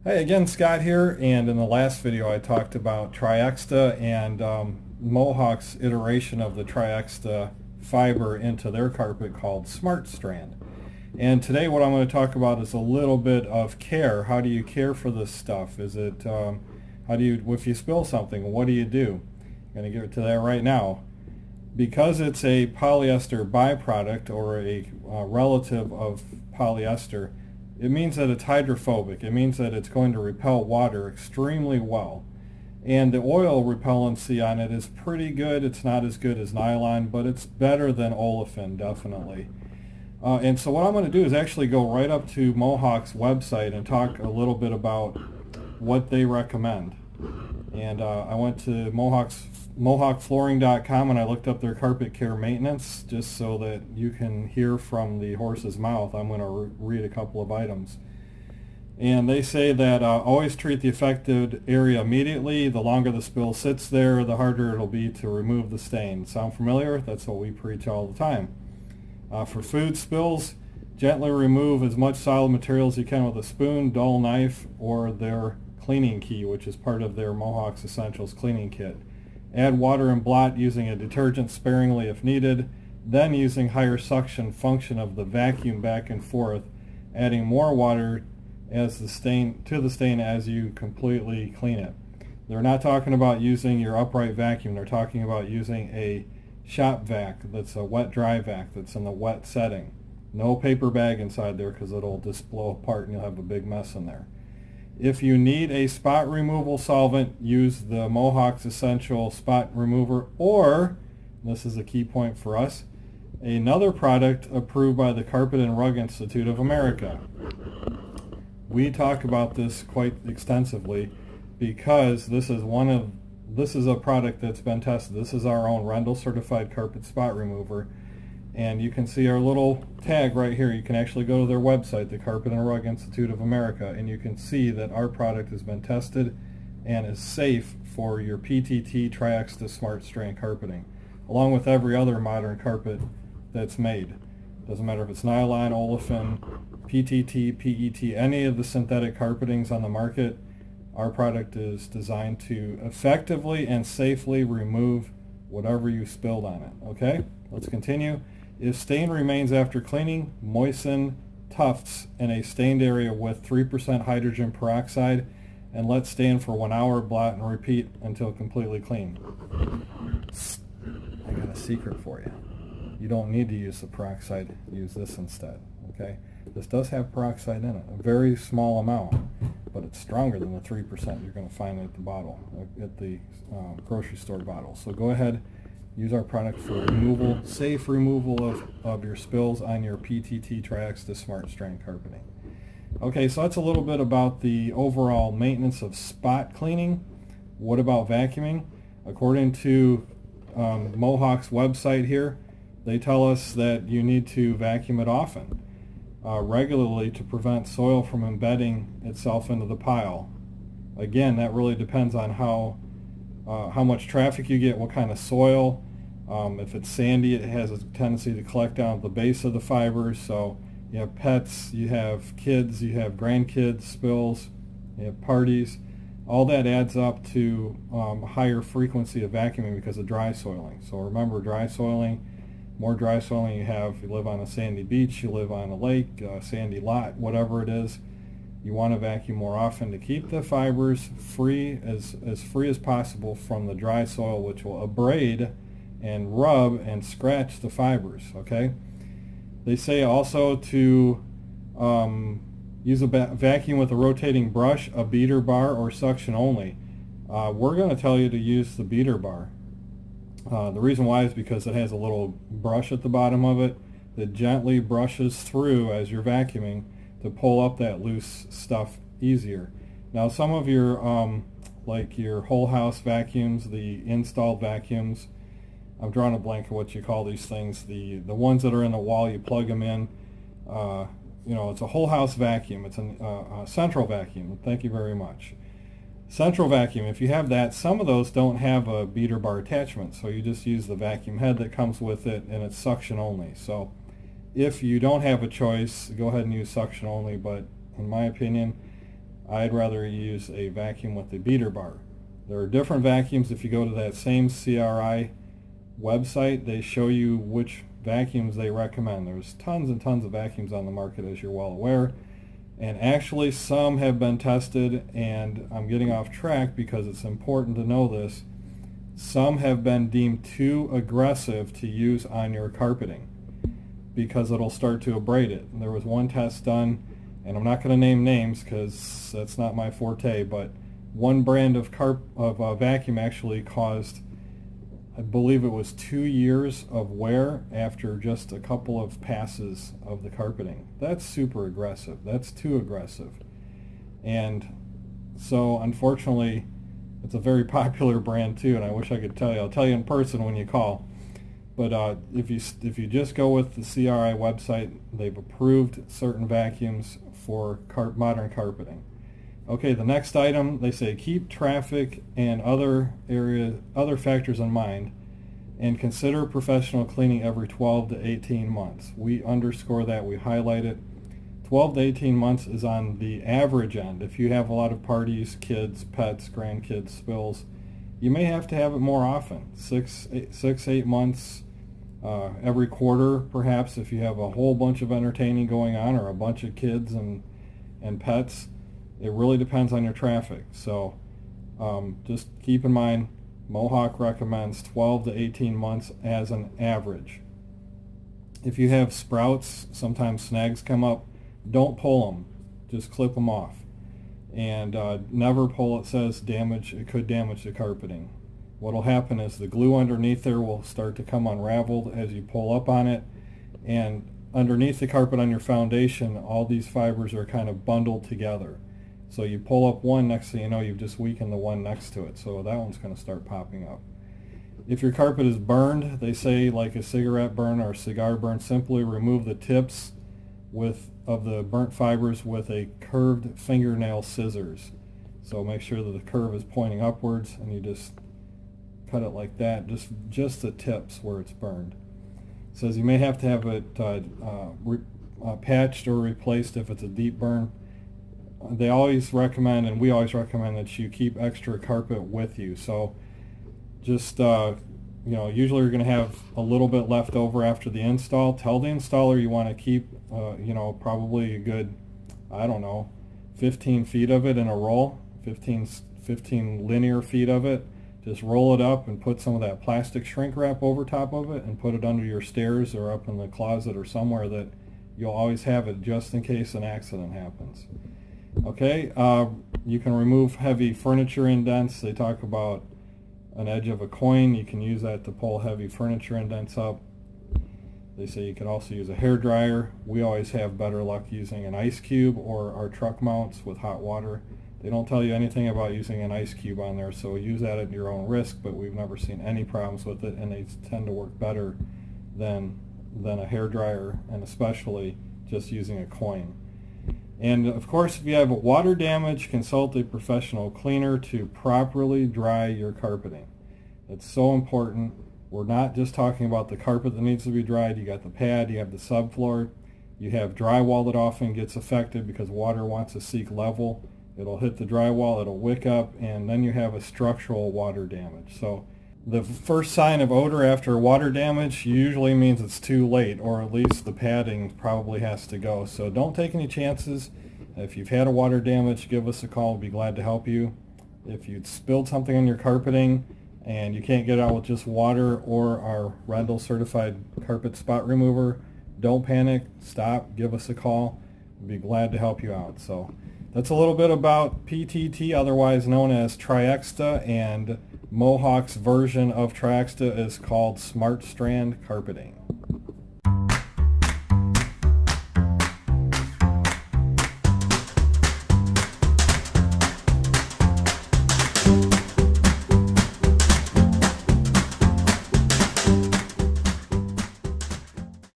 Hey again, Scott here, and in the last video I talked about Triexta and Mohawk's iteration of the Triexta fiber into their carpet called Smart Strand. And today what I'm going to talk about is a little bit of care. How do you care for this stuff? Is it, how do you, if you spill something, what do you do? I'm going to get to that right now. Because it's a polyester byproduct or a relative of polyester, it means that it's hydrophobic. It means that it's going to repel water extremely well. And the oil repellency on it is pretty good. It's not as good as nylon, but it's better than olefin, definitely. And so what I'm going to do is actually go right up to Mohawk's website and talk a little bit about what they recommend. And I went to mohawkflooring.com and I looked up their carpet care maintenance just so that you can hear from the horse's mouth. I'm going to read a couple of items. And they say that always treat the affected area immediately. The longer the spill sits there, the harder it'll be to remove the stain. Sound familiar? That's what we preach all the time. For food spills, gently remove as much solid material as you can with a spoon, dull knife, or their cleaning key, which is part of their Mohawk's Essentials cleaning kit. Add water and blot using a detergent sparingly if needed, then using higher suction function of the vacuum back and forth, adding more water as the stain as you completely clean it. They're not talking about using your upright vacuum. They're talking about using a shop vac that's a wet dry vac that's in the wet setting. No paper bag inside there because it'll just blow apart and you'll have a big mess in there. If you need a spot removal solvent, use the Mohawk's Essential Spot Remover, or, this is a key point for us, another product approved by the Carpet and Rug Institute of America. We talk about this quite extensively because this is a product that's been tested. This is our own Rendall certified carpet spot remover. And you can see our little tag right here. You can actually go to their website, the Carpet and Rug Institute of America, and you can see that our product has been tested and is safe for your PTT Triexta Smart Strand carpeting, along with every other modern carpet that's made. Doesn't matter if it's nylon, olefin, PTT, PET, any of the synthetic carpetings on the market, our product is designed to effectively and safely remove whatever you spilled on it. Okay, let's continue. If stain remains after cleaning, moisten tufts in a stained area with 3% hydrogen peroxide and let stand for 1 hour, blot, and repeat until completely clean. I got a secret for you. You don't need to use the peroxide. Use this instead. Okay? This does have peroxide in it, a very small amount, but it's stronger than the 3% you're going to find at the bottle, at the grocery store bottle. So go ahead. Use our product for removal, safe removal of your spills on your PTT Triexta Smart Strand carpeting. Okay, so that's a little bit about the overall maintenance of spot cleaning. What about vacuuming? According to Mohawk's website here, they tell us that you need to vacuum it often, regularly, to prevent soil from embedding itself into the pile. Again, that really depends on how much traffic you get, what kind of soil. If it's sandy, it has a tendency to collect down at the base of the fibers. So you have pets, you have kids, you have grandkids spills, you have parties. All that adds up to a higher frequency of vacuuming because of dry soiling. So remember, dry soiling, more dry soiling you have, you live on a sandy beach, you live on a lake, a sandy lot, whatever it is, you want to vacuum more often to keep the fibers free, as free as possible from the dry soil, which will abrade and rub and scratch the fibers. Okay. They say also to use a vacuum with a rotating brush, a beater bar, or suction only. We're going to tell you to use the beater bar. The reason why is because it has a little brush at the bottom of it that gently brushes through as you're vacuuming to pull up that loose stuff easier. Now some of your like your whole house vacuums, the installed vacuums, I'm drawing a blank of what you call these things, the ones that are in the wall, you plug them in, it's a whole house vacuum. It's a central vacuum. Thank you very much. Central vacuum, if you have that, some of those don't have a beater bar attachment, so you just use the vacuum head that comes with it, and it's suction only. So if you don't have a choice, go ahead and use suction only, but in my opinion, I'd rather use a vacuum with a beater bar. There are different vacuums. If you go to that same CRI website, they show you which vacuums they recommend. There's tons and tons of vacuums on the market, as you're well aware. And actually some have been tested, and I'm getting off track because it's important to know this. Some have been deemed too aggressive to use on your carpeting because it'll start to abrade it. And there was one test done, and I'm not going to name names because that's not my forte, but one brand of vacuum actually caused, I believe it was 2 years of wear after just a couple of passes of the carpeting. That's super aggressive. That's too aggressive. And so unfortunately, it's a very popular brand too, and I wish I could tell you. I'll tell you in person when you call. But if you just go with the CRI website, they've approved certain vacuums for modern carpeting. Okay, the next item, they say keep traffic and other factors in mind and consider professional cleaning every 12 to 18 months. We underscore that, we highlight it. 12 to 18 months is on the average end. If you have a lot of parties, kids, pets, grandkids, spills, you may have to have it more often. 8 months, every quarter perhaps, if you have a whole bunch of entertaining going on or a bunch of kids and pets. It really depends on your traffic. So just keep in mind, Mohawk recommends 12 to 18 months as an average. If you have sprouts, sometimes snags come up, don't pull them. Just clip them off. And never pull, it says damage, it could damage the carpeting. What will happen is the glue underneath there will start to come unraveled as you pull up on it, and underneath the carpet on your foundation, all these fibers are kind of bundled together. So you pull up one, next thing you know, you've just weakened the one next to it. So that one's going to start popping up. If your carpet is burned, they say like a cigarette burn or a cigar burn, simply remove the tips of the burnt fibers with a curved fingernail scissors. So make sure that the curve is pointing upwards, and you just cut it like that, just the tips where it's burned. It says you may have to have it patched or replaced if it's a deep burn. They always recommend, and we always recommend, that you keep extra carpet with you. So just, usually you're going to have a little bit left over after the install. Tell the installer you want to keep, probably a good, 15 feet of it in a roll, 15 linear feet of it. Just roll it up and put some of that plastic shrink wrap over top of it and put it under your stairs or up in the closet or somewhere that you'll always have it just in case an accident happens. Okay, you can remove heavy furniture indents. They talk about an edge of a coin. You can use that to pull heavy furniture indents up. They say you could also use a hairdryer. We always have better luck using an ice cube or our truck mounts with hot water. They don't tell you anything about using an ice cube on there, so use that at your own risk, but we've never seen any problems with it, and they tend to work better than a hairdryer, and especially just using a coin. And of course, if you have water damage, consult a professional cleaner to properly dry your carpeting. It's so important. We're not just talking about the carpet that needs to be dried. You got the pad, you have the subfloor, you have drywall that often gets affected because water wants to seek level. It'll hit the drywall, it'll wick up, and then you have a structural water damage. So the first sign of odor after water damage usually means it's too late, or at least the padding probably has to go. So don't take any chances. If you've had a water damage, give us a call. We'll be glad to help you. If you'd spilled something on your carpeting and you can't get it out with just water or our Rendall certified carpet spot remover, don't panic. Stop. Give us a call. We'll be glad to help you out. So that's a little bit about PTT, otherwise known as Triexta, and Mohawk's version of Triexta is called Smart Strand carpeting.